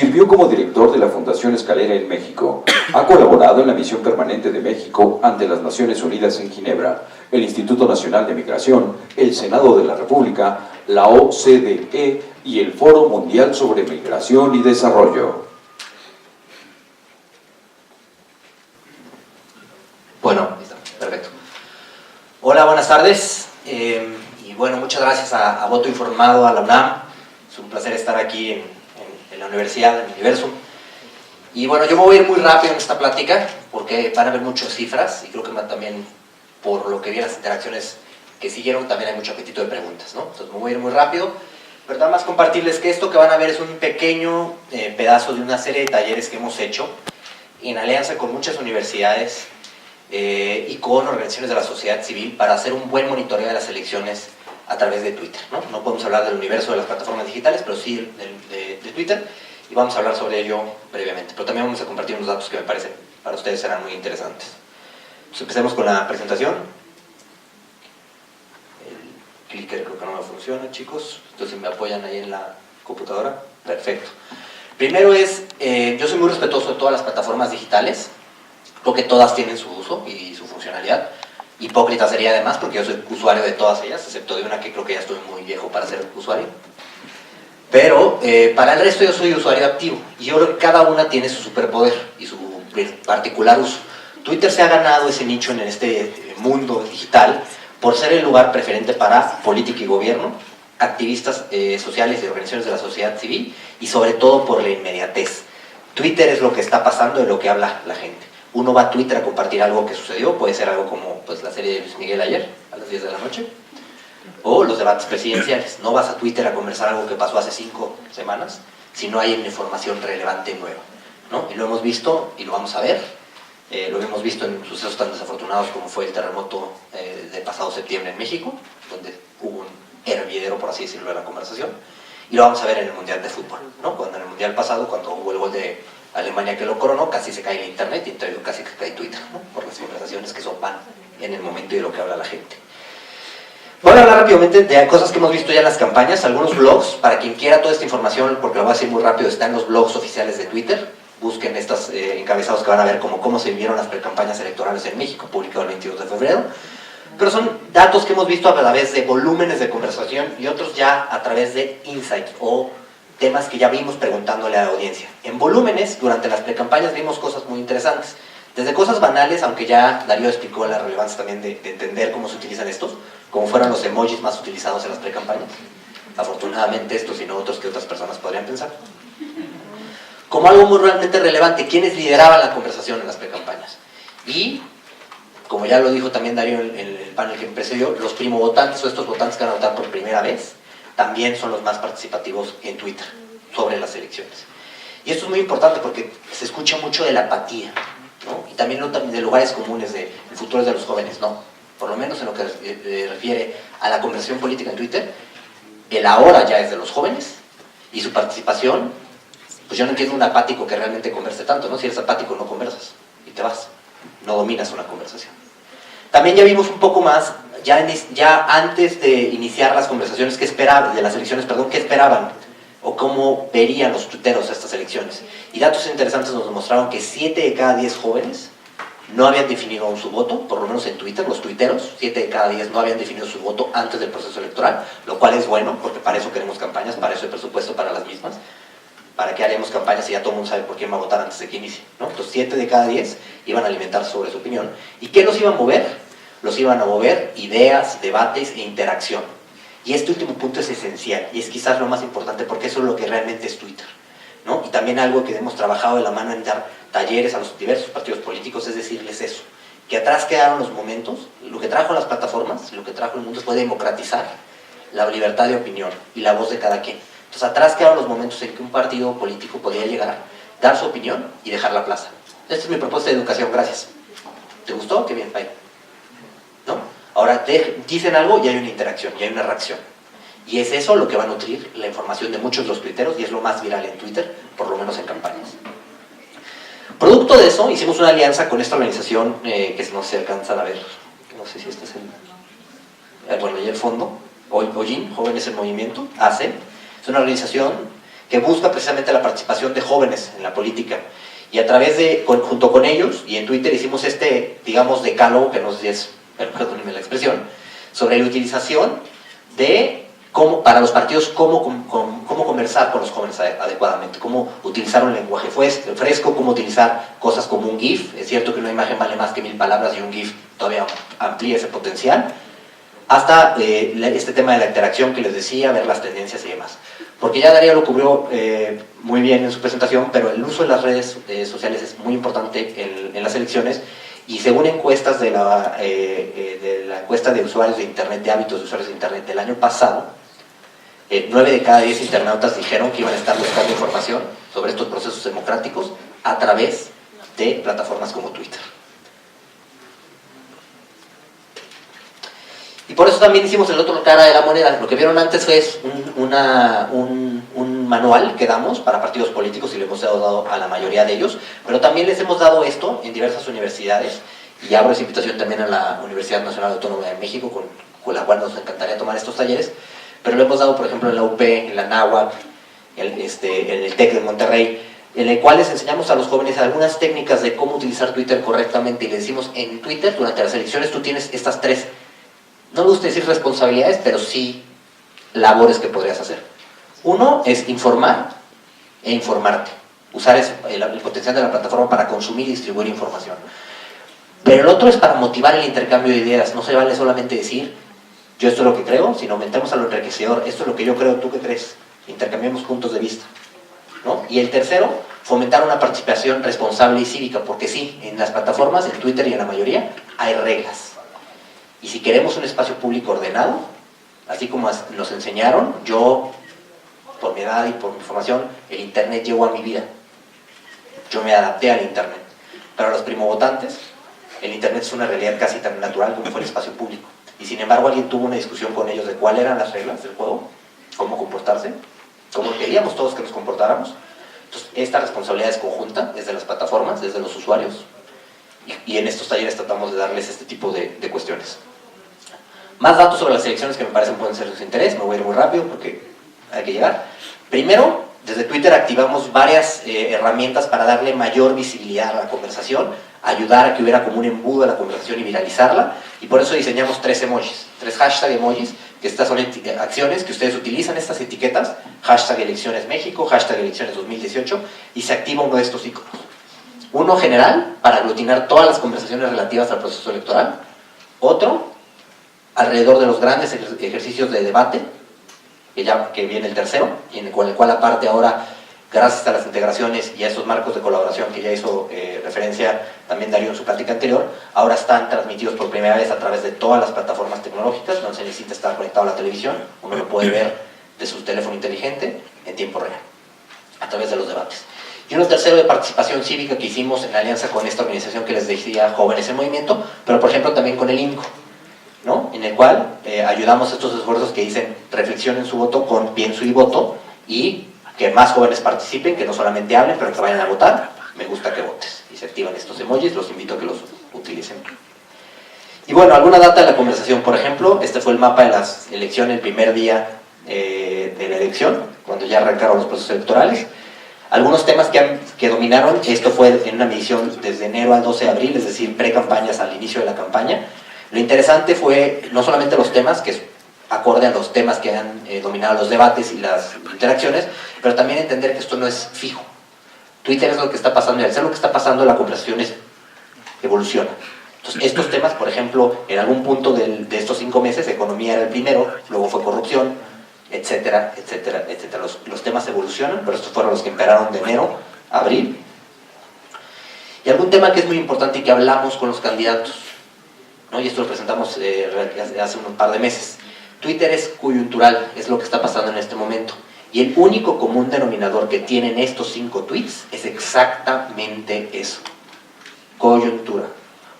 Sirvió como director de la Fundación Escalera en México. Ha colaborado en la Misión Permanente de México ante las Naciones Unidas en Ginebra, el Instituto Nacional de Migración, el Senado de la República, la OCDE y el Foro Mundial sobre Migración y Desarrollo. Bueno, listo, perfecto. Hola, buenas tardes. Y bueno, muchas gracias a Voto Informado, a la UNAM. Es un placer estar aquí en la universidad, en el universo. Y bueno, yo me voy a ir muy rápido en esta plática porque van a haber muchas cifras y creo que también por lo que vi en las interacciones que siguieron también hay mucho apetito de preguntas, ¿no? Entonces me voy a ir muy rápido, pero nada más compartirles que esto que van a ver es un pequeño pedazo de una serie de talleres que hemos hecho en alianza con muchas universidades y con organizaciones de la sociedad civil para hacer un buen monitoreo de las elecciones a través de Twitter, ¿no? No podemos hablar del universo de las plataformas digitales, pero sí de Twitter, y vamos a hablar sobre ello brevemente. Pero también vamos a compartir unos datos que me parecen para ustedes serán muy interesantes. Entonces empecemos con la presentación. El clicker creo que no me funciona, chicos. Entonces me apoyan ahí en la computadora. Perfecto. Primero es, yo soy muy respetuoso de todas las plataformas digitales. Creo que todas tienen su uso y su funcionalidad. Hipócrita sería además porque yo soy usuario de todas ellas, excepto de una que creo que ya estoy muy viejo para ser usuario. Pero para el resto yo soy usuario activo y yo creo que cada una tiene su superpoder y su particular uso. Twitter se ha ganado ese nicho en este mundo digital por ser el lugar preferente para política y gobierno, activistas sociales y organizaciones de la sociedad civil y sobre todo por la inmediatez. Twitter es lo que está pasando y lo que habla la gente. Uno va a Twitter a compartir algo que sucedió, puede ser algo como pues, la serie de Luis Miguel ayer, a las 10 de la noche, o los debates presidenciales. No vas a Twitter a conversar algo que pasó hace 5 semanas, si no hay una información relevante nueva, ¿no? Y lo hemos visto y lo vamos a ver, lo hemos visto en sucesos tan desafortunados como fue el terremoto del pasado septiembre en México, donde hubo un hervidero, por así decirlo, de la conversación, y lo vamos a ver en el Mundial de Fútbol, ¿no? Cuando en el Mundial pasado, cuando hubo el gol de Alemania que lo coronó, casi se cae el internet y entre casi se cae Twitter, ¿no? Por las conversaciones que son van en el momento y de lo que habla la gente. Voy a hablar rápidamente de cosas que hemos visto ya en las campañas, algunos blogs, para quien quiera toda esta información, porque lo voy a decir muy rápido, están los blogs oficiales de Twitter, busquen estos encabezados que van a ver como cómo se vivieron las precampañas electorales en México, publicado el 22 de febrero, pero son datos que hemos visto a través de volúmenes de conversación y otros ya a través de insights o temas que ya vimos preguntándole a la audiencia. En volúmenes, durante las precampañas vimos cosas muy interesantes, desde cosas banales, aunque ya Darío explicó la relevancia también de entender cómo se utilizan estos, como fueron los emojis más utilizados en las precampañas, afortunadamente estos y no otros que otras personas podrían pensar, como algo muy realmente relevante, quiénes lideraban la conversación en las precampañas, y como ya lo dijo también Darío en el panel que me precedió, los primo votantes o estos votantes que van a votar por primera vez, también son los más participativos en Twitter sobre las elecciones. Y esto es muy importante porque se escucha mucho de la apatía, ¿no? Y también de lugares comunes, de el futuro de los jóvenes, no. Por lo menos en lo que refiere a la conversación política en Twitter, el ahora ya es de los jóvenes y su participación, pues yo no entiendo un apático que realmente converse tanto, ¿no? Si eres apático no conversas y te vas, no dominas una conversación. También ya vimos un poco más, ya antes de iniciar las conversaciones que esperaban, de las elecciones, perdón, qué esperaban o cómo verían los tuiteros estas elecciones. Y datos interesantes nos demostraron que 7 de cada 10 jóvenes no habían definido aún su voto, por lo menos en Twitter, los tuiteros, 7 de cada 10 no habían definido su voto antes del proceso electoral, lo cual es bueno, porque para eso queremos campañas, para eso hay presupuesto para las mismas. ¿Para qué haremos campañas si ya todo el mundo sabe por quién va a votar antes de que inicie, ¿no? Entonces 7 de cada 10 iban a alimentar sobre su opinión. ¿Y qué los iban a mover? Los iban a mover ideas, debates e interacción. Y este último punto es esencial, y es quizás lo más importante, porque eso es lo que realmente es Twitter, ¿no? Y también algo que hemos trabajado de la mano en dar talleres a los diversos partidos políticos, es decirles eso, que atrás quedaron los momentos, lo que trajo las plataformas, lo que trajo el mundo fue democratizar la libertad de opinión y la voz de cada quien. Entonces atrás quedaron los momentos en que un partido político podía llegar, dar su opinión y dejar la plaza. Esta es mi propuesta de educación, gracias. ¿Te gustó? Qué bien, bye. ¿No? Ahora dicen algo y hay una interacción, y hay una reacción. Y es eso lo que va a nutrir la información de muchos de los tuiteros, y es lo más viral en Twitter, por lo menos en campañas. Producto de eso, hicimos una alianza con esta organización que no se alcanzan a ver, no sé si este es el... bueno, y el fondo, OYIN, Jóvenes en Movimiento, AC, es una organización que busca precisamente la participación de jóvenes en la política. Y a través de, junto con ellos, y en Twitter hicimos digamos, decálogo, que no sé si es, perdónenme la expresión, sobre la utilización de para los partidos, cómo conversar con los jóvenes adecuadamente, cómo utilizar un lenguaje fresco, cómo utilizar cosas como un GIF. Es cierto que una imagen vale más que 1000 palabras y un GIF todavía amplía ese potencial, hasta este tema de la interacción que les decía, ver las tendencias y demás. Porque ya Darío lo cubrió muy bien en su presentación, pero el uso de las redes sociales es muy importante en las elecciones, y según encuestas de la encuesta de usuarios de Internet, de hábitos de usuarios de Internet del año pasado, 9 de cada 10 internautas dijeron que iban a estar buscando información sobre estos procesos democráticos a través de plataformas como Twitter. Y por eso también hicimos el otro cara de la moneda. Lo que vieron antes fue un manual que damos para partidos políticos, y le hemos dado a la mayoría de ellos, pero también les hemos dado esto en diversas universidades, y abro esa invitación también a la Universidad Nacional Autónoma de México, con la cual nos encantaría tomar estos talleres, pero lo hemos dado, por ejemplo, en la UP, en la NAHUAC, en el TEC de Monterrey, en el cual les enseñamos a los jóvenes algunas técnicas de cómo utilizar Twitter correctamente, y les decimos, en Twitter, durante las elecciones, tú tienes estas 3, no me gusta decir responsabilidades, pero sí labores que podrías hacer. Uno es informar e informarte, usar el potencial de la plataforma para consumir y distribuir información. Pero el otro es para motivar el intercambio de ideas. No se vale solamente decir, yo esto es lo que creo, sino aumentemos a lo enriquecedor. Esto es lo que yo creo, ¿tú qué crees? Intercambiemos puntos de vista, ¿no? Y el tercero, fomentar una participación responsable y cívica, porque sí, en las plataformas, en Twitter y en la mayoría, hay reglas. Y si queremos un espacio público ordenado, así como nos enseñaron, yo, por mi edad y por mi formación, el Internet llegó a mi vida. Yo me adapté al Internet. Para los primovotantes, el Internet es una realidad casi tan natural como fue el espacio público. Y sin embargo, alguien tuvo una discusión con ellos de cuáles eran las reglas del juego, cómo comportarse, cómo queríamos todos que nos comportáramos. Entonces, esta responsabilidad es conjunta, desde las plataformas, desde los usuarios, y en estos talleres tratamos de darles este tipo de cuestiones. Más datos sobre las elecciones que me parecen pueden ser de su interés, me voy a ir muy rápido porque hay que llegar. Primero, desde Twitter activamos varias herramientas para darle mayor visibilidad a la conversación, ayudar a que hubiera como un embudo a la conversación y viralizarla, y por eso diseñamos 3 emojis, 3 hashtag emojis, que estas son acciones que ustedes utilizan, estas etiquetas, hashtag elecciones México, hashtag elecciones 2018, y se activa uno de estos iconos. Uno general, para aglutinar todas las conversaciones relativas al proceso electoral. Otro, alrededor de los grandes ejercicios de debate, que viene el tercero, y en el cual aparte ahora, gracias a las integraciones y a estos marcos de colaboración que ya hizo referencia también Darío en su plática anterior, ahora están transmitidos por primera vez a través de todas las plataformas tecnológicas, no se necesita estar conectado a la televisión, uno lo puede ver de su teléfono inteligente en tiempo real, a través de los debates. Y uno tercero de participación cívica que hicimos en alianza con esta organización que les decía, Jóvenes en Movimiento, pero por ejemplo también con el INCO, ¿no? En el cual ayudamos a estos esfuerzos que dicen reflexionen su voto con pienso y voto, y que más jóvenes participen, que no solamente hablen, pero que vayan a votar. Me gusta que votes. Y se activan estos emojis, los invito a que los utilicen. Y bueno, alguna data de la conversación, por ejemplo, este fue el mapa de las elecciones, el primer día de la elección, cuando ya arrancaron los procesos electorales. Algunos temas que dominaron, esto fue en una medición desde enero al 12 de abril, es decir, pre-campañas al inicio de la campaña. Lo interesante fue no solamente los temas, que es acorde a los temas que han dominado los debates y las interacciones, pero también entender que esto no es fijo. Twitter es lo que está pasando, y al ser lo que está pasando, la conversación evoluciona. Entonces, estos temas, por ejemplo, en algún punto de estos 5 meses, economía era el primero, luego fue corrupción, etcétera, etcétera, etcétera. Los temas evolucionan, pero estos fueron los que imperaron de enero a abril. Y algún tema que es muy importante y que hablamos con los candidatos, ¿no? Y esto lo presentamos hace un par de meses. Twitter es coyuntural, es lo que está pasando en este momento. Y el único común denominador que tienen estos 5 tweets es exactamente eso: coyuntura.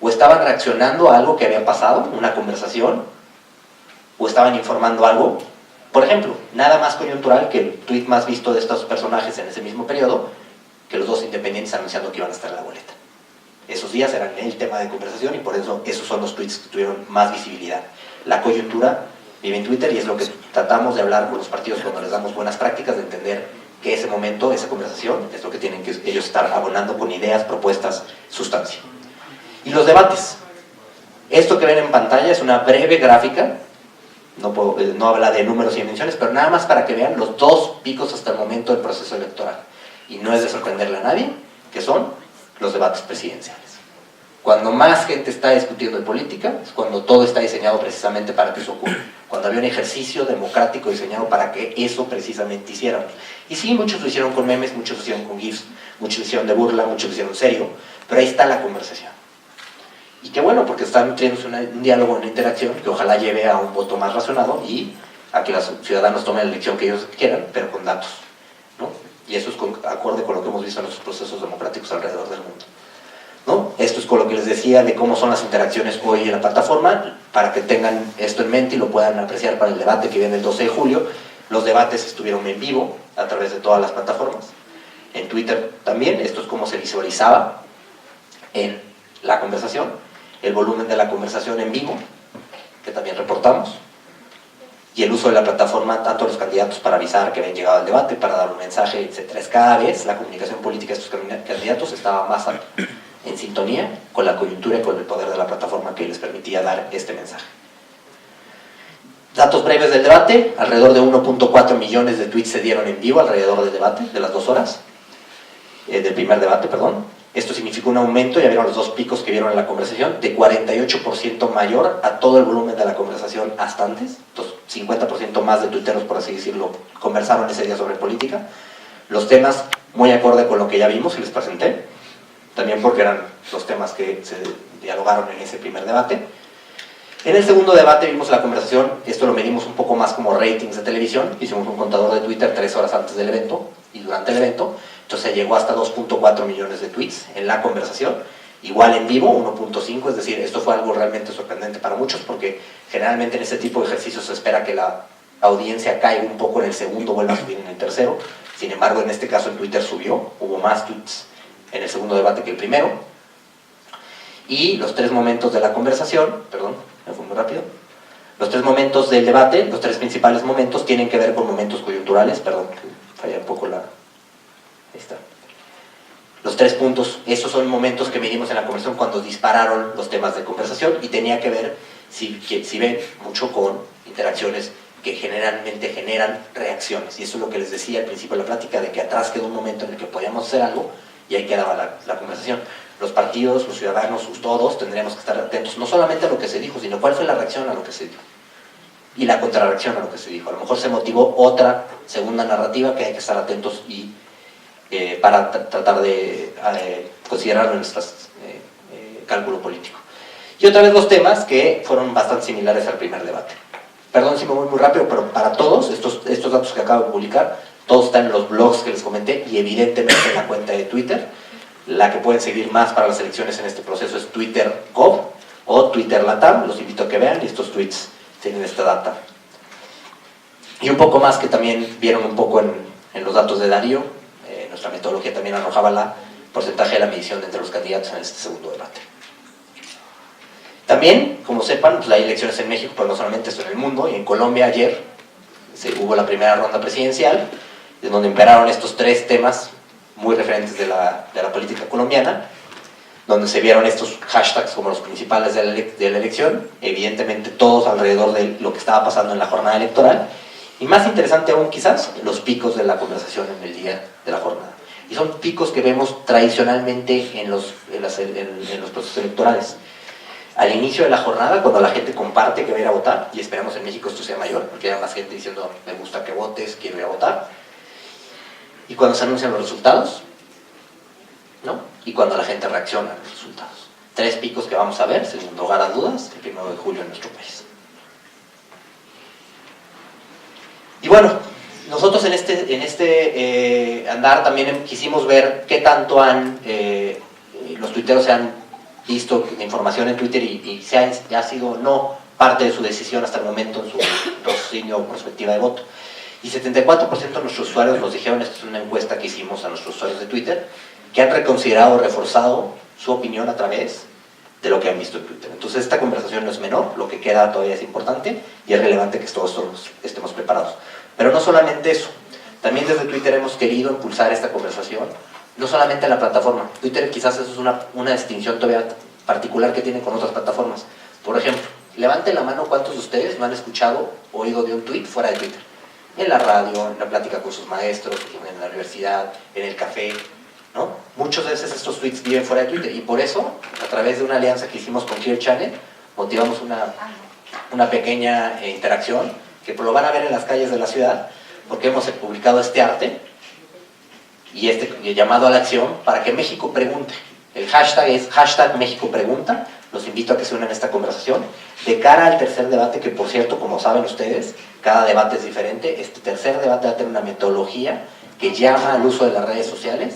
O estaban reaccionando a algo que había pasado, una conversación, o estaban informando algo. Por ejemplo, nada más coyuntural que el tweet más visto de estos personajes en ese mismo periodo, que los 2 independientes anunciando que iban a estar en la boleta. Esos días eran el tema de conversación, y por eso esos son los tweets que tuvieron más visibilidad. La coyuntura vive en Twitter, y es lo que tratamos de hablar con los partidos cuando les damos buenas prácticas, de entender que ese momento, esa conversación, es lo que tienen que ellos estar abonando con ideas, propuestas, sustancia. Y los debates. Esto que ven en pantalla es una breve gráfica, no habla de números y dimensiones, pero nada más para que vean los dos picos hasta el momento del proceso electoral. Y no es de sorprenderle a nadie, que son los debates presidenciales. Cuando más gente está discutiendo de política, es cuando todo está diseñado precisamente para que eso ocurra. Cuando había un ejercicio democrático diseñado para que eso precisamente hiciéramos. Y sí, muchos lo hicieron con memes, muchos lo hicieron con GIFs, muchos lo hicieron de burla, muchos lo hicieron serio, pero ahí está la conversación. Y qué bueno, porque está nutriéndose un diálogo, una interacción que ojalá lleve a un voto más razonado y a que los ciudadanos tomen la elección que ellos quieran, pero con datos, ¿no? Y eso es acorde con lo que hemos visto en nuestros procesos democráticos alrededor del mundo, ¿no? Esto es con lo que les decía de cómo son las interacciones hoy en la plataforma, para que tengan esto en mente y lo puedan apreciar para el debate que viene el 12 de julio. Los debates estuvieron en vivo a través de todas las plataformas, en Twitter también. Esto es cómo se visualizaba en la conversación, el volumen de la conversación en vivo, que también reportamos, y el uso de la plataforma, tanto los candidatos para avisar que habían llegado al debate, para dar un mensaje, etc. Cada vez la comunicación política de estos candidatos estaba más en sintonía con la coyuntura y con el poder de la plataforma que les permitía dar este mensaje. Datos breves del debate: alrededor de 1.4 millones de tweets se dieron en vivo alrededor del debate, de las 2 horas, del primer debate, perdón. Esto significó un aumento, ya vieron los dos picos que vieron en la conversación, de 48% mayor a todo el volumen de la conversación hasta antes. Entonces, 50% más de tuiteros, por así decirlo, conversaron ese día sobre política. Los temas muy acorde con lo que ya vimos y les presenté, también porque eran los temas que se dialogaron en ese primer debate. En el segundo debate vimos la conversación, esto lo medimos un poco más como ratings de televisión, hicimos un contador de Twitter 3 horas antes del evento y durante el evento. Entonces llegó hasta 2.4 millones de tweets en la conversación, igual en vivo 1.5, es decir, esto fue algo realmente sorprendente para muchos, porque generalmente en este tipo de ejercicios se espera que la audiencia caiga un poco en el segundo, vuelva a subir en el tercero. Sin embargo, en este caso en Twitter subió, hubo más tweets en el segundo debate que el primero. Y los 3 momentos de la conversación, perdón, me fui muy rápido. Los 3 momentos del debate, los 3 principales momentos, tienen que ver con momentos coyunturales, perdón, falla un poco la... Ahí está. Los 3 puntos, esos son momentos que medimos en la conversación cuando dispararon los temas de conversación, y tenía que ver, si ven, mucho con interacciones que generalmente generan reacciones. Y eso es lo que les decía al principio de la plática, de que atrás quedó un momento en el que podíamos hacer algo y ahí quedaba la conversación. Los partidos, los ciudadanos, todos tendríamos que estar atentos no solamente a lo que se dijo, sino cuál fue la reacción a lo que se dijo y la contrarreacción a lo que se dijo. A lo mejor se motivó otra segunda narrativa que hay que estar atentos y para tratar de considerarlo en nuestro cálculo político. Y otra vez 2 temas que fueron bastante similares al primer debate. Perdón si me voy muy rápido, pero para todos, estos datos que acabo de publicar, todos están en los blogs que les comenté y evidentemente en la cuenta de Twitter. La que pueden seguir más para las elecciones en este proceso es Twitter Gov o Twitter Latam. Los invito a que vean, y estos tweets tienen esta data. Y un poco más que también vieron un poco en los datos de Darío. Nuestra metodología también arrojaba la porcentaje de la medición entre los candidatos en este segundo debate. También, como sepan, pues hay elecciones en México, pero no solamente esto, en el mundo. Y en Colombia ayer hubo la primera ronda presidencial, en donde imperaron estos 3 temas muy referentes de la política colombiana, donde se vieron estos hashtags como los principales de la elección, evidentemente todos alrededor de lo que estaba pasando en la jornada electoral, y más interesante aún quizás, los picos de la conversación en el día de la jornada. Y son picos que vemos tradicionalmente en los procesos electorales. Al inicio de la jornada, cuando la gente comparte que va a ir a votar, y esperamos en México esto sea mayor, porque haya más gente diciendo me gusta que votes, quiero ir a votar, y cuando se anuncian los resultados, ¿no? Y cuando la gente reacciona a los resultados. 3 picos que vamos a ver, sin lugar a dudas, el 1 de julio en nuestro país. Y bueno, nosotros en este andar también quisimos ver qué tanto los tuiteros se han visto de información en Twitter y ha sido o no parte de su decisión hasta el momento en su raciocinio o perspectiva de voto. Y 74% de nuestros usuarios nos dijeron, esta es una encuesta que hicimos a nuestros usuarios de Twitter, que han reconsiderado o reforzado su opinión a través de lo que han visto en Twitter. Entonces esta conversación no es menor, lo que queda todavía es importante y es relevante que todos estemos preparados. Pero no solamente eso, También desde Twitter hemos querido impulsar esta conversación, no solamente en la plataforma. Twitter quizás eso es una distinción todavía particular que tiene con otras plataformas. Por ejemplo, levanten la mano cuántos de ustedes no han escuchado o oído de un tweet fuera de Twitter. En la radio, en la plática con sus maestros, en la universidad, en el café, ¿no? Muchas veces estos tweets viven fuera de Twitter y por eso, a través de una alianza que hicimos con Clear Channel, motivamos una pequeña interacción que lo van a ver en las calles de la ciudad, porque hemos publicado este arte y este llamado a la acción para que México pregunte. El hashtag es #MéxicoPregunta. Los invito a que se unan a esta conversación de cara al tercer debate, que por cierto, como saben ustedes, cada debate es diferente. Este tercer debate va a tener una metodología que llama al uso de las redes sociales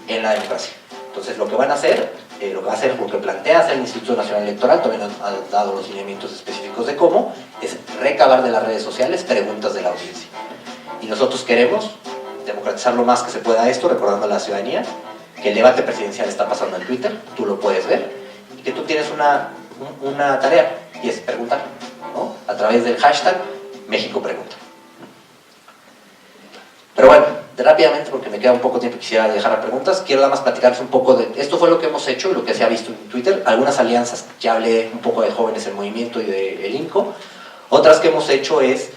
en la democracia. Entonces, lo que van a hacer, lo que plantea hacer el Instituto Nacional Electoral, todavía no ha dado los lineamientos específicos de cómo, es recabar de las redes sociales preguntas de la audiencia. Y nosotros queremos democratizar lo más que se pueda esto, recordando a la ciudadanía que el debate presidencial está pasando en Twitter, tú lo puedes ver, y que tú tienes una tarea, y es preguntar, ¿no? A través del hashtag México Pregunta. Pero bueno, rápidamente, porque me queda un poco tiempo y quisiera dejar las preguntas, quiero nada más platicarles un poco de... Esto fue lo que hemos hecho y lo que se ha visto en Twitter. Algunas alianzas, ya hablé un poco de Jóvenes en Movimiento y de el INCO. Otras que hemos hecho es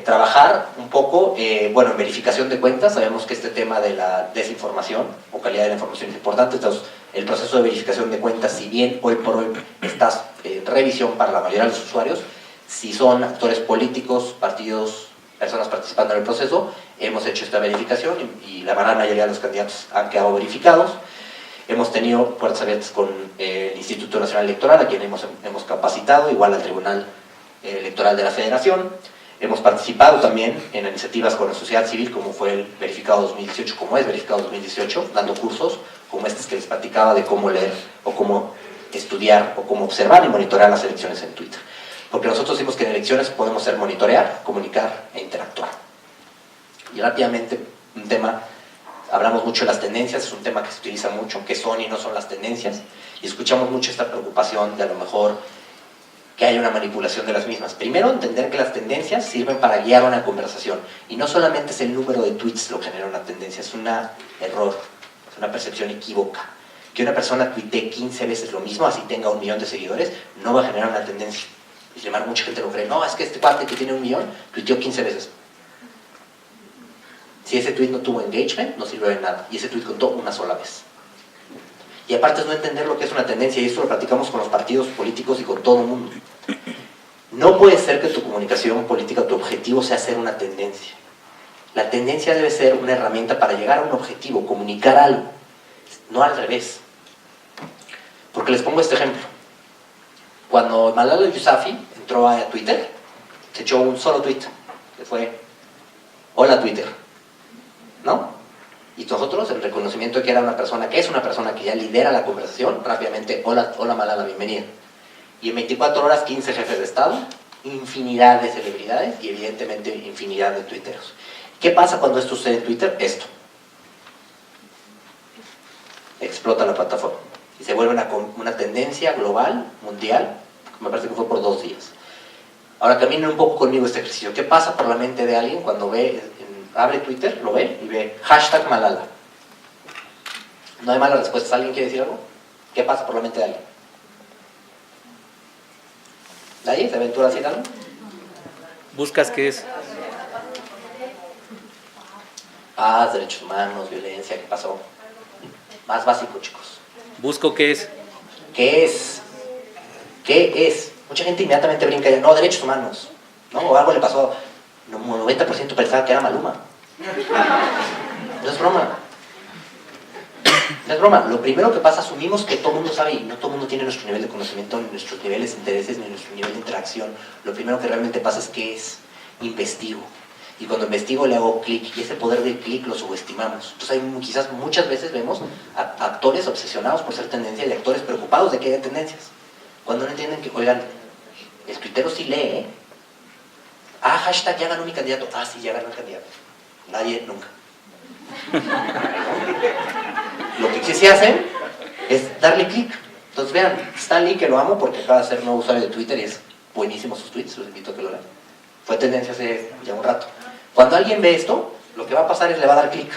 trabajar un poco, bueno, en verificación de cuentas. Sabemos que este tema de la desinformación o calidad de la información es importante. Entonces, el proceso de verificación de cuentas, si bien hoy por hoy está en revisión para la mayoría de los usuarios, si son actores políticos, partidos, personas participando en el proceso, hemos hecho esta verificación y la gran mayoría de los candidatos han quedado verificados. Hemos tenido puertas abiertas con el Instituto Nacional Electoral, a quien hemos capacitado, igual al Tribunal Electoral de la Federación. Hemos participado también en iniciativas con la sociedad civil, como fue el Verificado 2018, como es Verificado 2018, dando cursos como estos que les platicaba de cómo leer o cómo estudiar o cómo observar y monitorear las elecciones en Twitter. Porque nosotros decimos que en elecciones podemos ser monitorear, comunicar e interactuar. Y rápidamente, un tema, hablamos mucho de las tendencias, es un tema que se utiliza mucho, qué son y no son las tendencias, y escuchamos mucho esta preocupación de a lo mejor que haya una manipulación de las mismas. Primero, entender que las tendencias sirven para guiar una conversación, y no solamente es el número de tweets lo que genera una tendencia, es un error, es una percepción equívoca. Que una persona tuitee 15 veces lo mismo, así tenga 1 millón de seguidores, no va a generar una tendencia. Y sin embargo, mucha gente lo cree. No, es que este cuate que tiene 1 millón, tuiteó 15 veces. Si ese tweet no tuvo engagement, no sirvió de nada. Y ese tweet contó una sola vez. Y aparte es no entender lo que es una tendencia, y esto lo platicamos con los partidos políticos y con todo el mundo. No puede ser que tu comunicación política, tu objetivo sea ser una tendencia. La tendencia debe ser una herramienta para llegar a un objetivo, comunicar algo, no al revés. Porque les pongo este ejemplo. Cuando Malala Yousafzai entró a Twitter, se echó un solo tweet, que fue, hola Twitter, ¿no? Y nosotros, en reconocimiento de que era una persona, que es una persona que ya lidera la conversación, rápidamente, hola Malala, bienvenida. Y en 24 horas, 15 jefes de Estado, infinidad de celebridades y evidentemente infinidad de tuiteros. ¿Qué pasa cuando esto sucede en Twitter? Esto. Explota la plataforma. Y se vuelve una tendencia global, mundial, me parece que fue por 2 días. Ahora caminen un poco conmigo este ejercicio. ¿Qué pasa por la mente de alguien cuando abre Twitter, lo ve y ve hashtag Malala? No hay malas respuestas. ¿Alguien quiere decir algo? ¿Qué pasa por la mente de alguien? ¿Nadie se aventura a decir algo? ¿Buscas qué es? Paz, derechos humanos, violencia, ¿qué pasó? Más básico, chicos. Busco qué es. ¿Qué es? ¿Qué es? Mucha gente inmediatamente brinca y no, derechos humanos, ¿no? O algo le pasó. 90% pensaba que era Maluma. No es broma. No es broma. Lo primero que pasa, asumimos que todo el mundo sabe y no todo el mundo tiene nuestro nivel de conocimiento, ni nuestros niveles de intereses, ni nuestro nivel de interacción. Lo primero que realmente pasa es ¿qué es? Investigo. Y cuando investigo le hago clic, y ese poder del clic lo subestimamos. Entonces quizás muchas veces vemos a actores obsesionados por ser tendencia y actores preocupados de que haya tendencias. Cuando no entienden que, oigan, el tuitero sí lee, ¿eh? Ah, hashtag ya ganó mi candidato. Ah, sí, ya ganó el candidato. Nadie, nunca. Lo que sí hacen es darle clic. Entonces vean, Stan Lee, que lo amo porque acaba de ser nuevo usuario de Twitter y es buenísimo sus tweets, los invito a que lo lean. Fue tendencia hace ya un rato. Cuando alguien ve esto, Lo que va a pasar es le va a dar clic.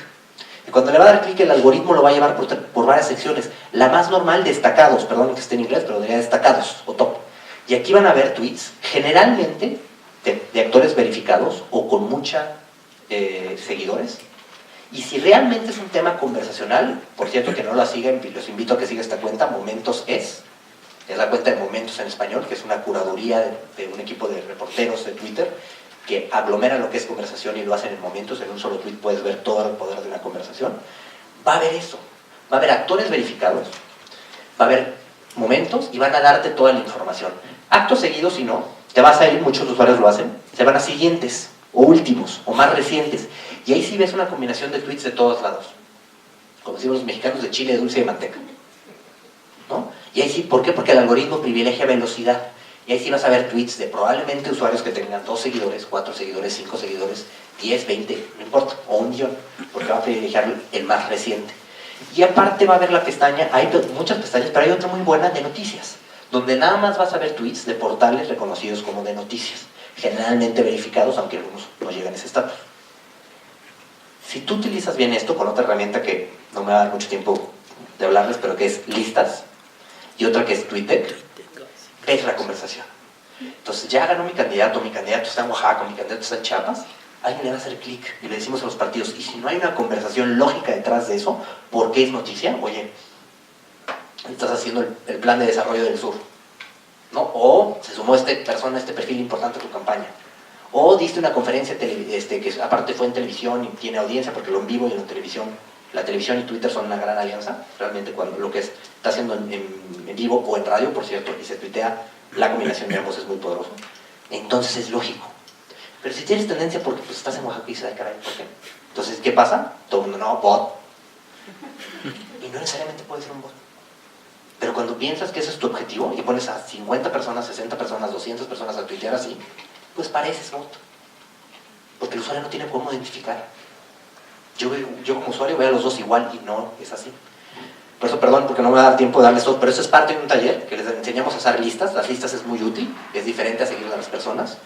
Y cuando le va a dar clic, el algoritmo lo va a llevar por varias secciones. La más normal, destacados, perdón que esté en inglés, pero diría destacados o top. Y aquí van a ver tweets, generalmente de actores verificados o con mucha seguidores. Y si realmente es un tema conversacional, por cierto que no la sigan, los invito a que sigan esta cuenta, Momentos es la cuenta de Momentos en español, que es una curaduría de un equipo de reporteros de Twitter, que aglomera lo que es conversación y lo hacen en momentos, en un solo tweet puedes ver todo el poder de una conversación. Va a haber eso, va a haber actores verificados, va a haber momentos y van a darte toda la información. Acto seguido, si no, te vas a ir, muchos usuarios lo hacen, se van a siguientes, o últimos, o más recientes, y ahí sí ves una combinación de tweets de todos lados, como decimos los mexicanos, de chile, dulce y manteca, ¿no? Y ahí sí, ¿por qué? Porque el algoritmo privilegia velocidad. Y ahí sí vas a ver tweets de probablemente usuarios que tengan 2 seguidores, 4 seguidores, 5 seguidores, 10, 20, no importa, o 1.000.000, porque va a privilegiar el más reciente. Y aparte va a haber la pestaña, hay muchas pestañas, pero hay otra muy buena de noticias, donde nada más vas a ver tweets de portales reconocidos como de noticias, generalmente verificados, aunque algunos no llegan a ese estatus. Si tú utilizas bien esto con otra herramienta que no me va a dar mucho tiempo de hablarles, pero que es listas, y otra que es Twitter, ves la conversación. Entonces ya ganó mi candidato está en Oaxaca, mi candidato está en Chiapas, alguien le va a hacer clic y le decimos a los partidos, y si no hay una conversación lógica detrás de eso, ¿por qué es noticia? Oye, estás haciendo el plan de desarrollo del sur, ¿no? O se sumó esta persona, este perfil importante a tu campaña, o diste una conferencia que aparte fue en televisión y tiene audiencia porque lo en vivo y en televisión. La televisión y Twitter son una gran alianza, realmente cuando lo que está haciendo en vivo o en radio, por cierto, y se tuitea, la combinación de ambos es muy poderoso. Entonces es lógico. Pero si tienes tendencia porque pues, estás en Oaxaca y dices, ay caray, ¿por qué? Entonces, ¿qué pasa? Todo el mundo, no, bot. Y no necesariamente puede ser un bot. Pero cuando piensas que ese es tu objetivo y pones a 50 personas, 60 personas, 200 personas a tuitear así, pues pareces bot. Porque el usuario no tiene cómo identificar. Yo como usuario veo a los dos igual y no es así. Por eso, perdón, porque no me va a dar tiempo de darles todo, pero eso es parte de un taller que les enseñamos a hacer listas. Las listas es muy útil, es diferente a seguir a las personas.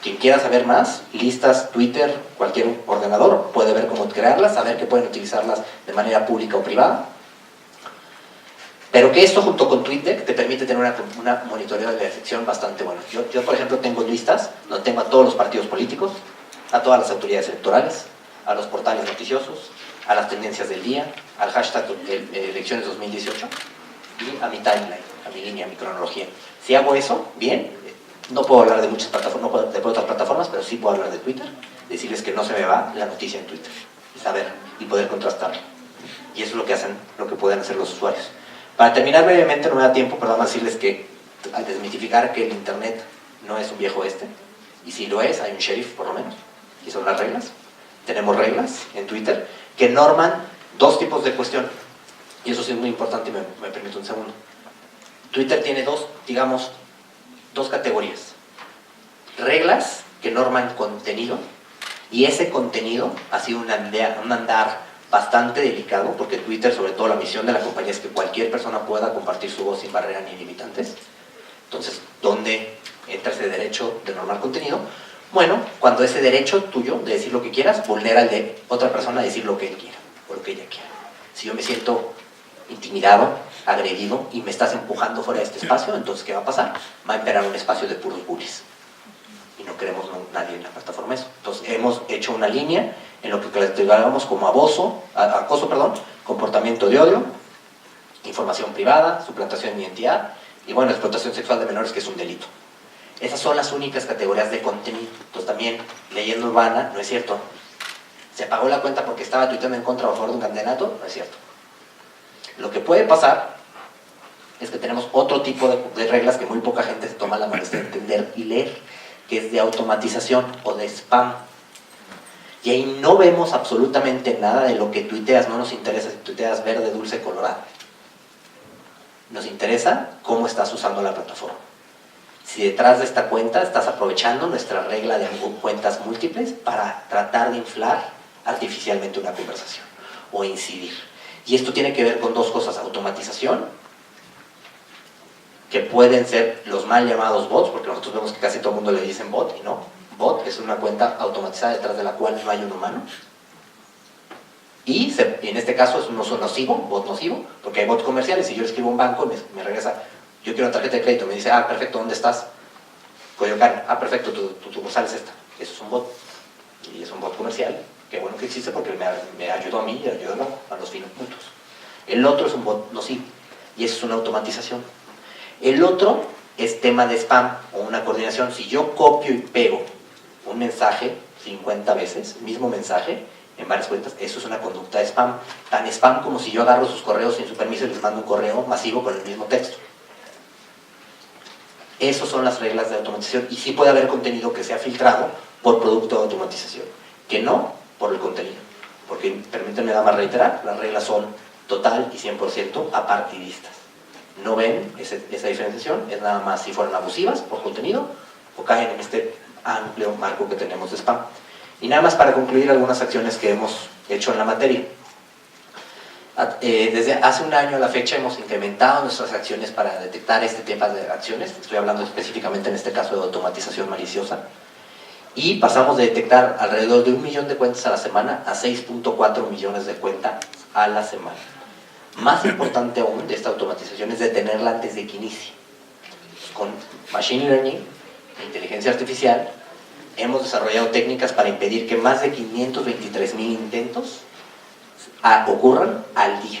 Quien quiera saber más, listas, Twitter, cualquier ordenador, puede ver cómo crearlas, saber que pueden utilizarlas de manera pública o privada. Pero que esto junto con TweetDeck te permite tener una monitoreo de sección bastante buena. Yo, por ejemplo, tengo listas donde tengo a todos los partidos políticos, a todas las autoridades electorales, a los portales noticiosos, a las tendencias del día, al hashtag elecciones 2018 y a mi timeline, a mi línea, a mi cronología. Si hago eso, bien, no puedo hablar de muchas plataformas, no puedo de otras plataformas, pero sí puedo hablar de Twitter, decirles que no se me va la noticia en Twitter, y saber y poder contrastarlo. Y eso es lo que hacen, lo que pueden hacer los usuarios. Para terminar brevemente, no me da tiempo, perdón, decirles que al desmitificar que el internet no es un viejo oeste, y si lo es, hay un sheriff por lo menos, y son las reglas. Tenemos reglas en Twitter que norman 2 tipos de cuestión, y eso sí es muy importante y me permito un segundo. Twitter tiene dos categorías: reglas que norman contenido, y ese contenido ha sido un andar bastante delicado, porque Twitter, sobre todo la misión de la compañía es que cualquier persona pueda compartir su voz sin barreras ni limitantes. Entonces, ¿dónde entra ese derecho de normar contenido? Bueno, cuando ese derecho tuyo de decir lo que quieras vulnera el de otra persona a decir lo que él quiera o lo que ella quiera. Si yo me siento intimidado, agredido y me estás empujando fuera de este espacio, entonces ¿qué va a pasar? Va a imperar un espacio de puros bullies. Y no queremos nadie en la plataforma eso. Entonces hemos hecho una línea en lo que clasificamos como acoso, comportamiento de odio, información privada, suplantación de identidad y bueno, explotación sexual de menores, que es un delito. Esas son las únicas categorías de contenido. Entonces también, leyenda urbana, no es cierto. Se apagó la cuenta porque estaba tuiteando en contra o a favor de un candidato, no es cierto. Lo que puede pasar es que tenemos otro tipo de reglas que muy poca gente se toma la molestia de entender y leer, que es de automatización o de spam. Y ahí no vemos absolutamente nada de lo que tuiteas, no nos interesa si tuiteas verde, dulce, colorado. Nos interesa cómo estás usando la plataforma. Si detrás de esta cuenta estás aprovechando nuestra regla de cuentas múltiples para tratar de inflar artificialmente una conversación o incidir. Y esto tiene que ver con 2 cosas: automatización, que pueden ser los mal llamados bots, porque nosotros vemos que casi todo el mundo le dicen bot, y no. Bot es una cuenta automatizada detrás de la cual no hay un humano. y en este caso es un uso nocivo, bot nocivo, porque hay bots comerciales. Si yo le escribo a un banco y me regresa, yo quiero una tarjeta de crédito, me dice, perfecto, ¿dónde estás? Coyoacán, perfecto, tu sucursal es esta. Eso es un bot, y es un bot comercial, que bueno que existe porque me ayudó a mí y ayudó a los fines puntos. El otro es un bot nocivo, y eso es una automatización. El otro es tema de spam o una coordinación. Si yo copio y pego un mensaje 50 veces, el mismo mensaje, en varias cuentas, eso es una conducta de spam. Tan spam como si yo agarro sus correos sin su permiso y les mando un correo masivo con el mismo texto. Esas son las reglas de automatización, y sí puede haber contenido que sea filtrado por producto de automatización, que no por el contenido. Porque, permítanme nada más reiterar, las reglas son total y 100% apartidistas. No ven esa diferenciación, es nada más si fueran abusivas por contenido o caen en este amplio marco que tenemos de spam. Y nada más para concluir algunas acciones que hemos hecho en la materia. Desde hace un año a la fecha hemos incrementado nuestras acciones para detectar este tipo de acciones. Estoy hablando específicamente en este caso de automatización maliciosa. Y pasamos de detectar alrededor de 1 millón de cuentas a la semana a 6.4 millones de cuentas a la semana. Más importante aún de esta automatización es detenerla antes de que inicie. Con Machine Learning e inteligencia artificial hemos desarrollado técnicas para impedir que más de 523,000 intentos ocurran al día.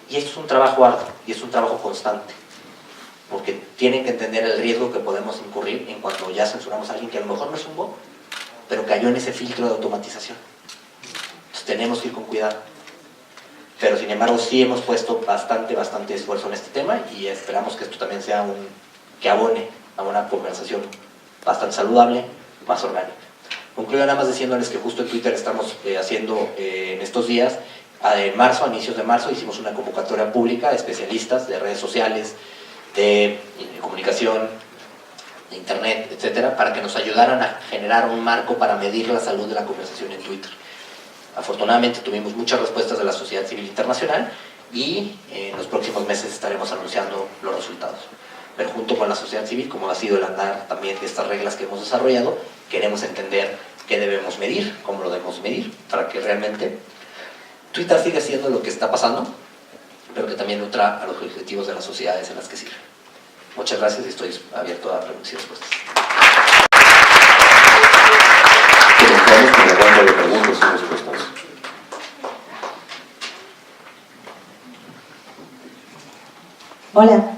Y esto es un trabajo arduo y es un trabajo constante, porque tienen que entender el riesgo que podemos incurrir en cuanto ya censuramos a alguien que a lo mejor no es un bot, pero cayó en ese filtro de automatización. Entonces tenemos que ir con cuidado. Pero sin embargo sí hemos puesto bastante esfuerzo en este tema, y esperamos que esto también sea que abone a una conversación bastante saludable, más orgánica. Concluyo nada más diciéndoles que justo en Twitter estamos haciendo en estos días, en marzo, a inicios de marzo, hicimos una convocatoria pública de especialistas de redes sociales, de comunicación, de internet, etcétera, para que nos ayudaran a generar un marco para medir la salud de la conversación en Twitter. Afortunadamente tuvimos muchas respuestas de la sociedad civil internacional, y en los próximos meses estaremos anunciando los resultados. Pero junto con la sociedad civil, como ha sido el andar también de estas reglas que hemos desarrollado, queremos entender qué debemos medir, cómo lo debemos medir, para que realmente Twitter siga siendo lo que está pasando, pero que también nutra a los objetivos de las sociedades en las que sirve. Muchas gracias y estoy abierto a preguntas y respuestas. Comenzamos con la ronda de preguntas y respuestas. Hola,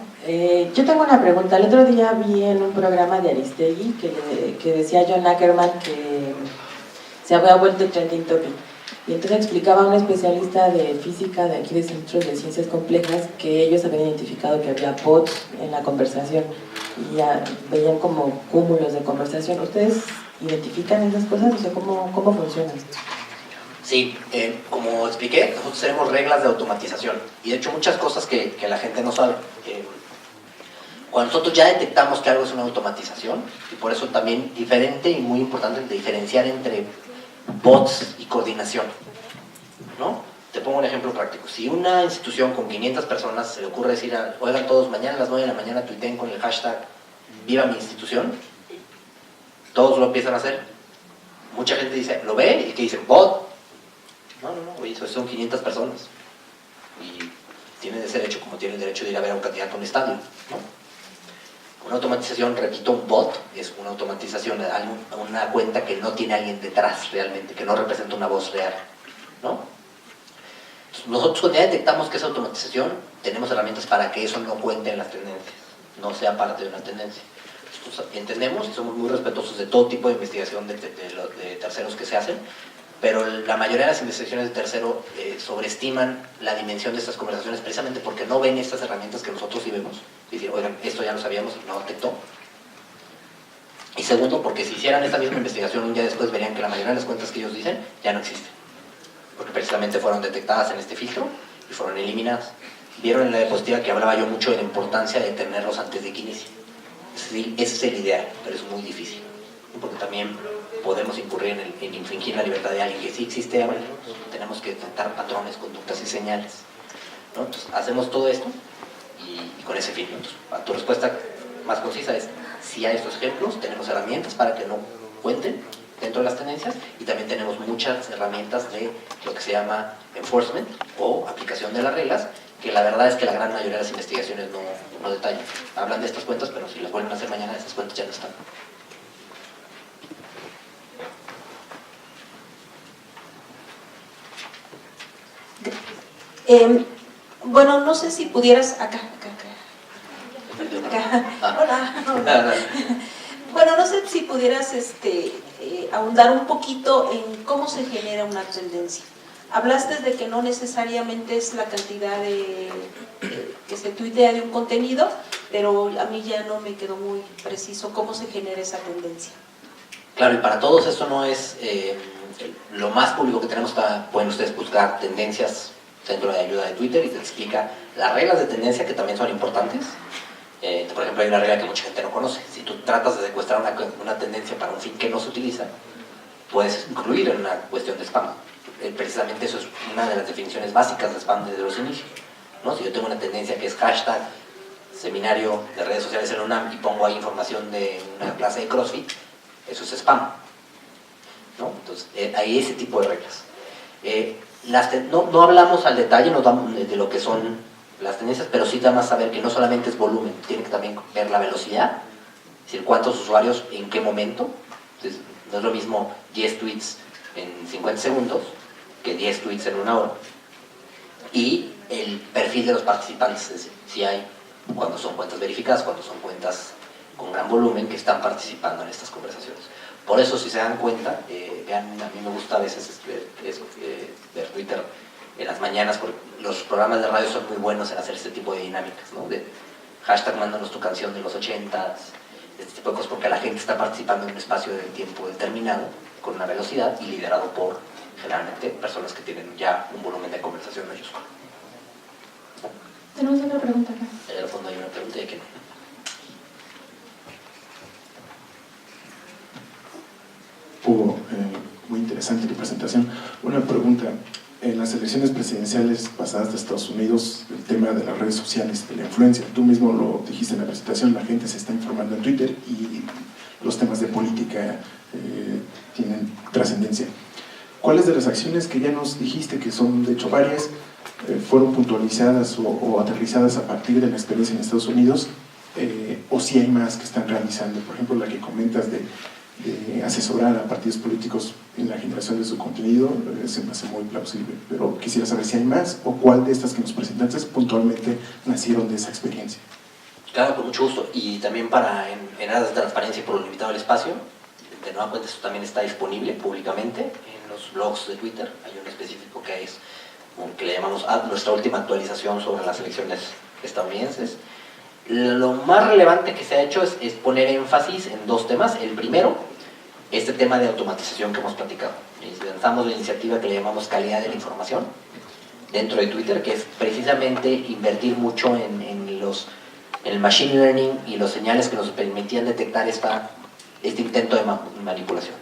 yo tengo una pregunta. El otro día vi en un programa de Aristegui que decía John Ackerman que se había vuelto trending topic. Y entonces explicaba a un especialista de física de aquí de Centros de Ciencias Complejas que ellos habían identificado que había bots en la conversación y ya veían como cúmulos de conversación. ¿Ustedes identifican esas cosas? O sea, ¿cómo funcionan? Sí, como expliqué, nosotros tenemos reglas de automatización, y de hecho muchas cosas que la gente no sabe. Cuando nosotros ya detectamos que algo es una automatización, y por eso también diferente y muy importante diferenciar entre bots y coordinación, ¿no? Te pongo un ejemplo práctico. Si una institución con 500 personas se le ocurre decir, oigan todos, mañana a las 9 de la mañana tuiteen con el hashtag ¡Viva mi institución!, todos lo empiezan a hacer. Mucha gente dice, lo ve y que dicen, bot. No, oye, son 500 personas. Y tienen ese derecho como tienen el derecho de ir a ver a un candidato a un estadio, ¿no? Una automatización, repito, un bot, es una automatización, una cuenta que no tiene alguien detrás realmente, que no representa una voz real, ¿no? Entonces, nosotros cuando ya detectamos que es automatización, tenemos herramientas para que eso no cuente en las tendencias, no sea parte de una tendencia. Entonces, entendemos y somos muy respetuosos de todo tipo de investigación de terceros que se hacen, pero la mayoría de las investigaciones de tercero sobreestiman la dimensión de estas conversaciones precisamente porque no ven estas herramientas que nosotros sí vemos. Es decir, oigan, esto ya lo sabíamos y no detectó. Y segundo, porque si hicieran esta misma investigación un día después verían que la mayoría de las cuentas que ellos dicen ya no existen, porque precisamente fueron detectadas en este filtro y fueron eliminadas. Vieron en la diapositiva que hablaba yo mucho de la importancia de tenerlos antes de que inicie. Es decir, ese es el ideal, pero es muy difícil, porque también podemos incurrir en infringir la libertad de alguien que sí existe. Bueno, tenemos que detectar patrones, conductas y señales, ¿no? Entonces hacemos todo esto y con ese fin. Entonces, tu respuesta más concisa es, si hay estos ejemplos, tenemos herramientas para que no cuenten, dentro de las tendencias, y también tenemos muchas herramientas de lo que se llama enforcement o aplicación de las reglas, que la verdad es que la gran mayoría de las investigaciones no detallan. Hablan de estas cuentas, pero si las vuelven a hacer mañana, esas cuentas ya no están. Bueno, no sé si pudieras... Acá. Hola. Bueno, no sé si pudieras ahondar un poquito en cómo se genera una tendencia. Hablaste de que no necesariamente es la cantidad que se tuitea de un contenido, pero a mí ya no me quedó muy preciso cómo se genera esa tendencia. Claro, y para todos eso no es lo más público que tenemos. Pueden ustedes buscar tendencias centro de ayuda de Twitter y te explica las reglas de tendencia, que también son importantes. Por ejemplo, hay una regla que mucha gente no conoce. Si tú tratas de secuestrar una tendencia para un fin que no se utiliza, puedes incluir en una cuestión de spam. Precisamente eso es una de las definiciones básicas de spam desde los inicios, ¿no? Si yo tengo una tendencia que es hashtag seminario de redes sociales en UNAM y pongo ahí información de una clase de CrossFit, eso es spam, ¿no? Entonces, hay ese tipo de reglas. No hablamos al detalle de lo que son las tendencias, pero sí da más saber que no solamente es volumen, tiene que también ver la velocidad, es decir, cuántos usuarios, en qué momento. Entonces, no es lo mismo 10 tweets en 50 segundos que 10 tweets en una hora. Y el perfil de los participantes, es decir, si hay, cuando son cuentas verificadas, cuando son cuentas con gran volumen que están participando en estas conversaciones. Por eso, si se dan cuenta, vean, a mí me gusta a veces ver Twitter en las mañanas, porque los programas de radio son muy buenos en hacer este tipo de dinámicas, ¿no? De hashtag mándanos tu canción de los 80s, este tipo de cosas, porque la gente está participando en un espacio de tiempo determinado, con una velocidad y liderado por, generalmente, personas que tienen ya un volumen de conversación mayúsculo. Tenemos otra pregunta acá. En el fondo hay una pregunta de que no. Hugo, muy interesante tu presentación. Una pregunta. En las elecciones presidenciales pasadas de Estados Unidos, el tema de las redes sociales, de la influencia, tú mismo lo dijiste en la presentación, la gente se está informando en Twitter y los temas de política tienen trascendencia. ¿Cuáles de las acciones que ya nos dijiste, que son de hecho varias, fueron puntualizadas o aterrizadas a partir de la experiencia en Estados Unidos? ¿O si hay más que están realizando? Por ejemplo, la que comentas de asesorar a partidos políticos en la generación de su contenido, se me hace muy plausible, pero quisiera saber si hay más o cuál de estas que nos presentaste puntualmente nacieron de esa experiencia. Claro, con mucho gusto, y también en aras de transparencia y por lo limitado del espacio, de nueva cuenta esto también está disponible públicamente en los blogs de Twitter. Hay un específico que le llamamos nuestra última actualización sobre las elecciones estadounidenses. Lo más relevante que se ha hecho es poner énfasis en dos temas. El primero, este tema de automatización que hemos platicado. Lanzamos la iniciativa que le llamamos calidad de la información dentro de Twitter, que es precisamente invertir mucho en el machine learning y los señales que nos permitían detectar este intento de manipulación.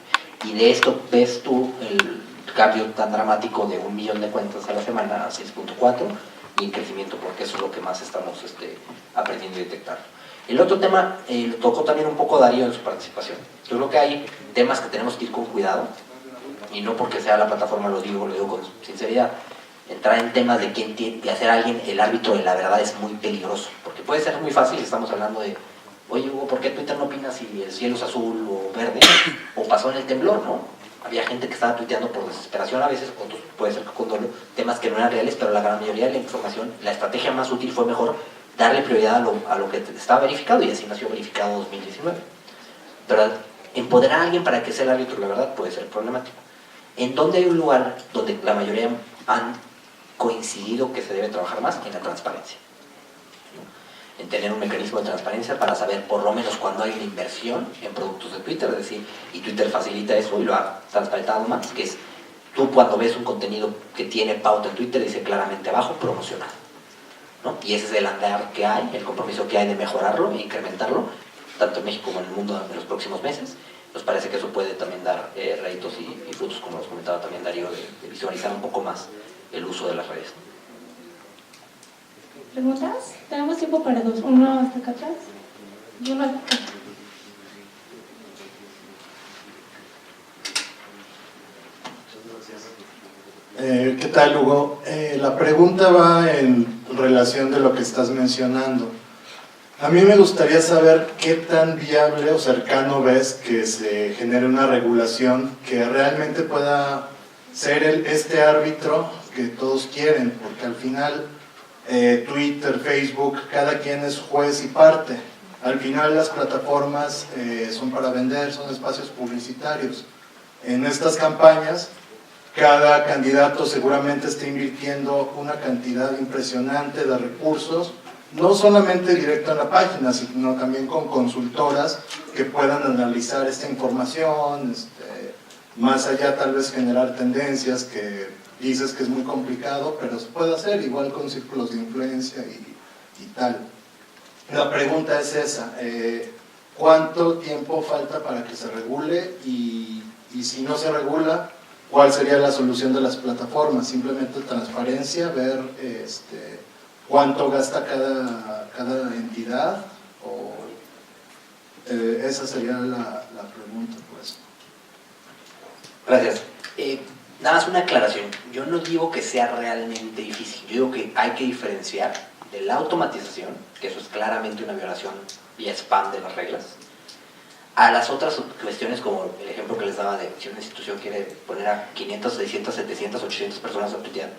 Y de esto ves tú el cambio tan dramático de 1 millón de cuentas a la semana a 6.4 y en crecimiento, porque eso es lo que más estamos aprendiendo y detectando. El otro tema, lo tocó también un poco Darío en su participación. Yo creo que hay temas que tenemos que ir con cuidado, y no porque sea la plataforma lo digo con sinceridad. Entrar en temas de hacer a alguien el árbitro de la verdad es muy peligroso, porque puede ser muy fácil. Estamos hablando de, oye Hugo, ¿por qué Twitter no opina si el cielo es azul o verde? O pasó en el temblor, ¿no? Había gente que estaba tuiteando por desesperación a veces, otros puede ser con dolor, temas que no eran reales, pero la gran mayoría de la información, la estrategia más útil fue mejor darle prioridad a lo que estaba verificado, y así nació Verificado 2019. Pero empoderar a alguien para que sea el árbitro de la verdad puede ser problemático. ¿En dónde hay un lugar donde la mayoría han coincidido que se debe trabajar más? En la transparencia. En tener un mecanismo de transparencia para saber por lo menos cuando hay una inversión en productos de Twitter, es decir, y Twitter facilita eso y lo ha transparentado más, que es tú cuando ves un contenido que tiene pauta en Twitter dice claramente abajo promocionado, ¿no? Y ese es el andar que hay, el compromiso que hay de mejorarlo e incrementarlo, tanto en México como en el mundo en los próximos meses. Nos parece que eso puede también dar réditos y frutos, como nos comentaba también Darío, de visualizar un poco más el uso de las redes. ¿Preguntas? Tenemos tiempo para dos. Uno hasta acá atrás y uno hasta acá. ¿Qué tal, Hugo? La pregunta va en relación de lo que estás mencionando. A mí me gustaría saber qué tan viable o cercano ves que se genere una regulación que realmente pueda ser este árbitro que todos quieren, porque al final Twitter, Facebook, cada quien es juez y parte. Al final las plataformas son para vender, son espacios publicitarios. En estas campañas, cada candidato seguramente está invirtiendo una cantidad impresionante de recursos, no solamente directo en la página, sino también con consultoras que puedan analizar esta información, más allá tal vez generar tendencias que dices que es muy complicado, pero se puede hacer igual con círculos de influencia y tal. La pregunta es esa, ¿cuánto tiempo falta para que se regule y si no se regula, cuál sería la solución de las plataformas? Simplemente transparencia, ver cuánto gasta cada entidad, o esa sería la pregunta, pues. Gracias. Nada más una aclaración. Yo no digo que sea realmente difícil. Yo digo que hay que diferenciar de la automatización, que eso es claramente una violación vía spam de las reglas, a las otras cuestiones, como el ejemplo que les daba de si una institución quiere poner a 500, 600, 700, 800 personas a tuitear,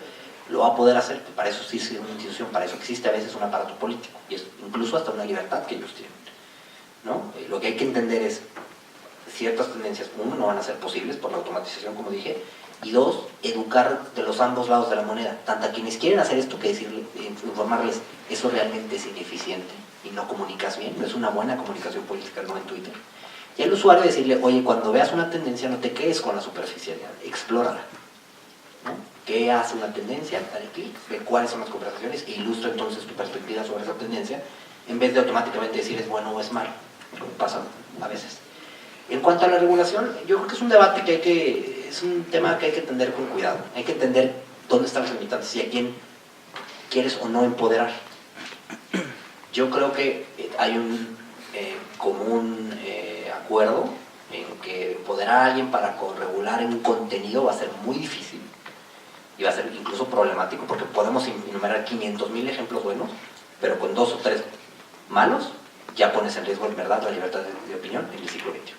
lo va a poder hacer. Para eso sí es una institución, para eso existe a veces un aparato político, y es incluso hasta una libertad que ellos tienen, ¿no? Lo que hay que entender es ciertas tendencias, uno, no van a ser posibles por la automatización, como dije, y dos, educar de los ambos lados de la moneda, tanto a quienes quieren hacer esto que decirle, informarles, eso realmente es ineficiente y no comunicas bien, no es una buena comunicación política, no en Twitter. Y al usuario decirle, oye, cuando veas una tendencia no te quedes con la superficialidad, explórala, ¿no? ¿Qué hace una tendencia? Dale clic, ve cuáles son las conversaciones e ilustra entonces tu perspectiva sobre esa tendencia, en vez de automáticamente decir es bueno o es malo, como pasa a veces. En cuanto a la regulación, yo creo que es un debate es un tema que hay que entender con cuidado. Hay que entender dónde están los limitantes y a quién quieres o no empoderar. Yo creo que hay un común acuerdo en que empoderar a alguien para regular en un contenido va a ser muy difícil y va a ser incluso problemático, porque podemos enumerar 500.000 ejemplos buenos, pero con 2 o 3 malos ya pones en riesgo en verdad la libertad de opinión en el siglo XXI.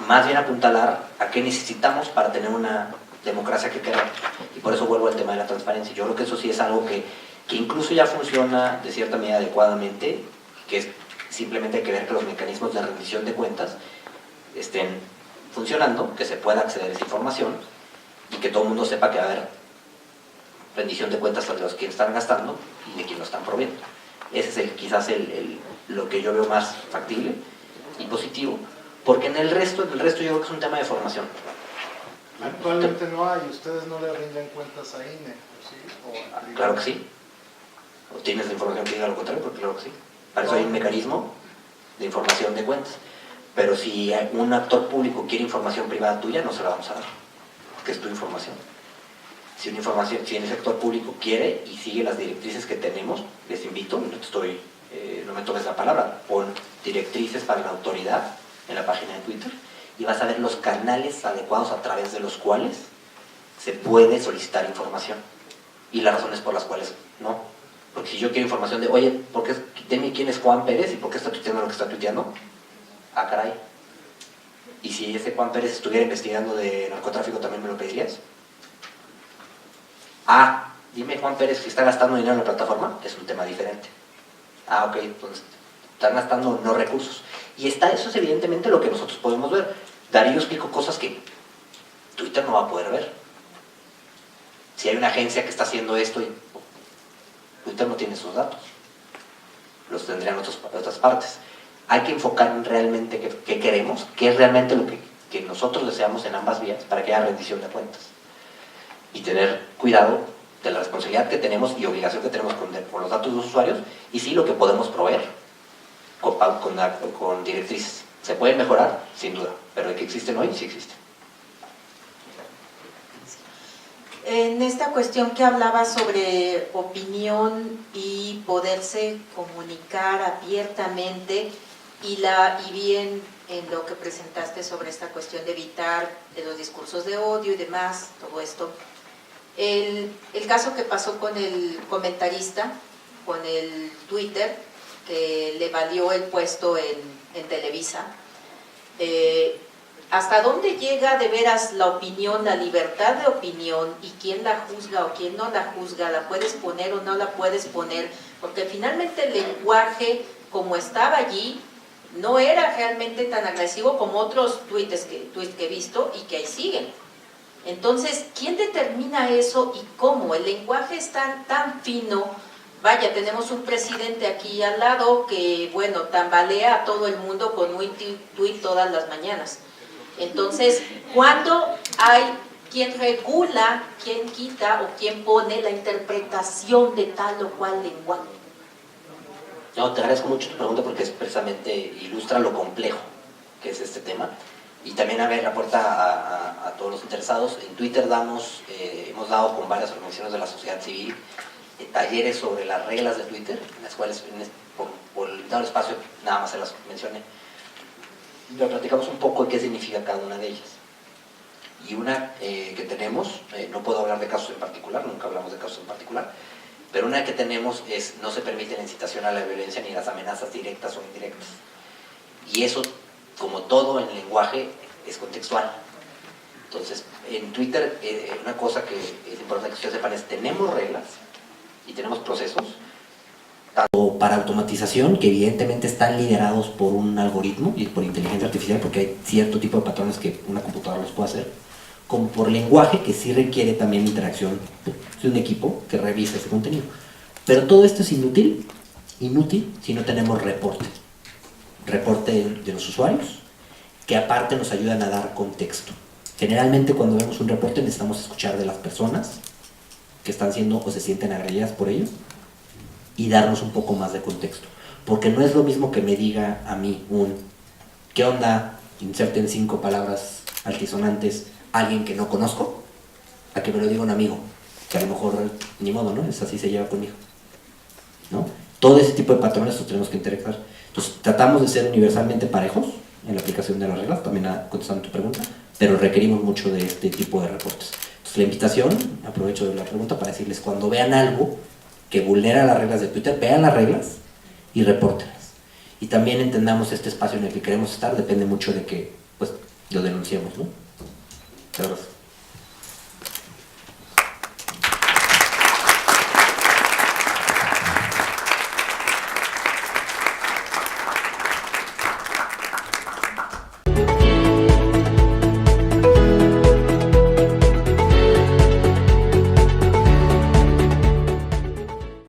Más bien apuntalar a qué necesitamos para tener una democracia que queramos. Y por eso vuelvo al tema de la transparencia. Yo creo que eso sí es algo que incluso ya funciona de cierta medida adecuadamente, que es simplemente hay que ver que los mecanismos de rendición de cuentas estén funcionando, que se pueda acceder a esa información y que todo el mundo sepa que va a haber rendición de cuentas de los que están gastando y de quien lo están proveyendo. Ese es quizás lo que yo veo más factible y positivo, porque en el resto yo creo que es un tema de formación. Actualmente no hay, ustedes no le rinden cuentas a INE, ¿sí? Claro que sí. ¿O tienes la información que diga lo contrario? Porque claro que sí. Para eso hay un mecanismo de información de cuentas. Pero si un actor público quiere información privada tuya, no se la vamos a dar, porque es tu información. Si el sector público quiere y sigue las directrices que tenemos, les invito, no me tomes la palabra, pon directrices para la autoridad en la página de Twitter y vas a ver los canales adecuados a través de los cuales se puede solicitar información y las razones por las cuales no. Porque si yo quiero información de, oye, dime quién es Juan Pérez y por qué está tuiteando lo que está tuiteando, ah, caray. Y si ese Juan Pérez estuviera investigando de narcotráfico, ¿también me lo pedirías? Ah, dime Juan Pérez si está gastando dinero en la plataforma, es un tema diferente. Ah, ok, entonces están gastando no recursos. Y eso es evidentemente lo que nosotros podemos ver. Darío explicó cosas que Twitter no va a poder ver. Si hay una agencia que está haciendo esto, Twitter no tiene esos datos. Los tendrían otras partes. Hay que enfocar en realmente qué queremos, qué es realmente lo que nosotros deseamos en ambas vías para que haya rendición de cuentas. Y tener cuidado de la responsabilidad que tenemos y obligación que tenemos con los datos de los usuarios y sí lo que podemos proveer con directrices. ¿Se pueden mejorar? Sin duda, pero de que existen hoy, sí existen. En esta cuestión que hablaba sobre opinión y poderse comunicar abiertamente y bien en lo que presentaste sobre esta cuestión de evitar los discursos de odio y demás, todo esto. El caso que pasó con el comentarista, con el Twitter, que le valió el puesto en Televisa, ¿hasta dónde llega de veras la opinión, la libertad de opinión, y quién la juzga o quién no la juzga? ¿La puedes poner o no la puedes poner? Porque finalmente el lenguaje, como estaba allí, no era realmente tan agresivo como otros tweets que he visto y que ahí siguen. Entonces, ¿quién determina eso y cómo? El lenguaje es tan fino. Vaya, tenemos un presidente aquí al lado que, bueno, tambalea a todo el mundo con un tuit todas las mañanas. Entonces, ¿cuándo hay quien regula, quien quita o quien pone la interpretación de tal o cual lenguaje? No, te agradezco mucho tu pregunta porque es precisamente ilustra lo complejo que es este tema. Y también abre la puerta a todos los interesados. En Twitter hemos dado con varias organizaciones de la sociedad civil talleres sobre las reglas de Twitter, en las cuales, por el limitado espacio, nada más se las mencioné. Pero platicamos un poco de qué significa cada una de ellas. Y una que tenemos, no puedo hablar de casos en particular, nunca hablamos de casos en particular, pero una que tenemos es: no se permite la incitación a la violencia ni las amenazas directas o indirectas. Y eso, como todo en lenguaje, es contextual. Entonces, en Twitter, una cosa que es importante que ustedes sepan es: tenemos reglas y tenemos procesos, tanto para automatización, que evidentemente están liderados por un algoritmo y por inteligencia artificial, porque hay cierto tipo de patrones que una computadora los puede hacer, como por lenguaje, que sí requiere también interacción de un equipo que revisa ese contenido. Pero todo esto es inútil si no tenemos reporte de los usuarios, que aparte nos ayudan a dar contexto. Generalmente cuando vemos un reporte necesitamos escuchar de las personas que están siendo o se sienten agredidas por ello y darnos un poco más de contexto. Porque no es lo mismo que me diga a mí ¿qué onda? Inserten 5 palabras altisonantes alguien que no conozco, a que me lo diga un amigo, que a lo mejor ni modo, ¿no? Es así se lleva conmigo, ¿no? Todo ese tipo de patrones los tenemos que interactuar. Entonces tratamos de ser universalmente parejos en la aplicación de las reglas, también contestando tu pregunta, pero requerimos mucho de este tipo de reportes. Entonces la invitación, aprovecho de la pregunta para decirles: cuando vean algo que vulnera las reglas de Twitter, vean las reglas y repórtenlas. Y también entendamos este espacio en el que queremos estar, depende mucho de que pues lo denunciemos, ¿no? Gracias.